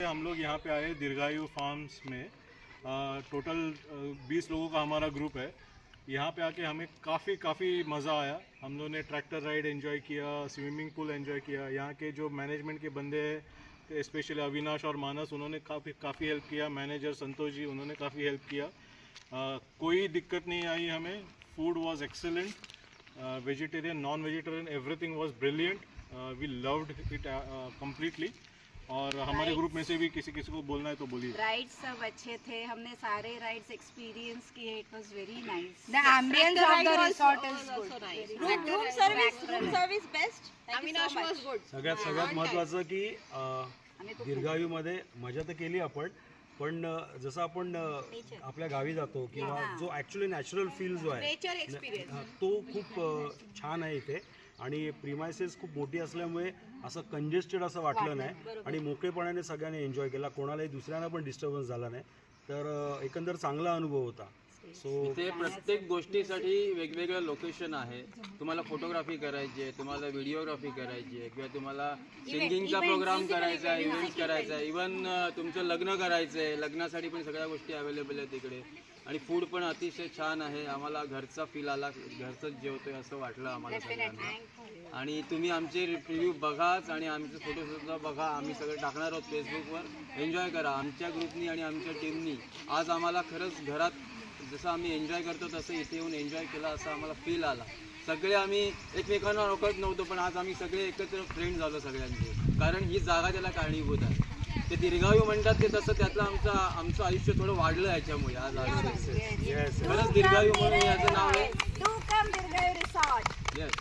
हम लोग यहाँ पे आए दीर्घायु फार्म्स में। टोटल 20 लोगों का हमारा ग्रुप है। यहाँ पे आके हमें काफ़ी मज़ा आया। हम लोगों ने ट्रैक्टर राइड एंजॉय किया, स्विमिंग पूल एंजॉय किया। यहाँ के जो मैनेजमेंट के बंदे हैं, स्पेशली अविनाश और मानस, उन्होंने काफ़ी हेल्प किया। मैनेजर संतोष जी, उन्होंने काफ़ी हेल्प किया। कोई दिक्कत नहीं आई हमें। Food was excellent, vegetarian, non vegetarian, everything was brilliant. We loved it completely. और हमारे ग्रुप में से भी किसी को बोलना है तो बोलिए। राइड्स सब अच्छे थे, हमने सारे राइड्स एक्सपीरियंस किए। इट वाज very nice. The ambience of the resort is good. Room service best. Avinash was good. सगळ्यात महत्त्वाचं की दीर्घायूमध्ये मजा तर केली आपण, पण जसं आपण आपल्या गावी जातो किंवा जो ॲक्च्युली नॅचरल फील जो आहे Nature experience. तो खूप छान आहे इथे. आणि प्रिमायसेस खूप मोठी असल्यामुळे असं कंजेस्टेड असं वाटलं नाही आणि मोकळेपणाने सगळ्यांनी एन्जॉय केला. कोणालाही दुसऱ्यांना पण डिस्टर्बन्स झाला नाही. तर एकंदर चांगला अनुभव होता. सो इथे प्रत्येक गोष्टीसाठी वेगवेगळं लोकेशन आहे. तुम्हाला फोटोग्राफी करायची आहे, तुम्हाला व्हिडिओग्राफी करायची आहे, किंवा तुम्हाला सिंगिंगचा प्रोग्राम करायचा आहे, इव्हेंट्स करायचा आहे, इवन तुमचं लग्न करायचं आहे, लग्नासाठी पण सगळ्या गोष्टी अवेलेबल आहेत तिकडे. आणि फूड पण अतिशय छान आहे. आम्हाला घरचा फील आला, घरचंच जेवतोय असं वाटलं आम्हाला सगळ्यांना. आणि तुम्ही आमचे रिव्ह्यू बघाच आणि आमचे फोटोसुद्धा बघा. आम्ही सगळं टाकणार आहोत फेसबुकवर. एन्जॉय करा. आमच्या ग्रुपनी आणि आमच्या टीमनी आज आम्हाला खरंच घरात जसं आम्ही एन्जॉय करतो तसं इथे येऊन एन्जॉय केला असं आम्हाला फील आला. सगळे आम्ही एकमेकांना ओळखत नव्हतो, पण आज आम्ही सगळे एकत्र फ्रेंड झालो सगळ्यांचे. कारण ही जागा त्याला कारणीभूत आहे. ते दीर्घायू म्हणतात ते तसं त्यातलं आमचं आयुष्य थोडं वाढलं याच्यामुळे. आज खरंच दीर्घायू म्हणून याचं नाव आहे. To come Dirghayu resort. Yes.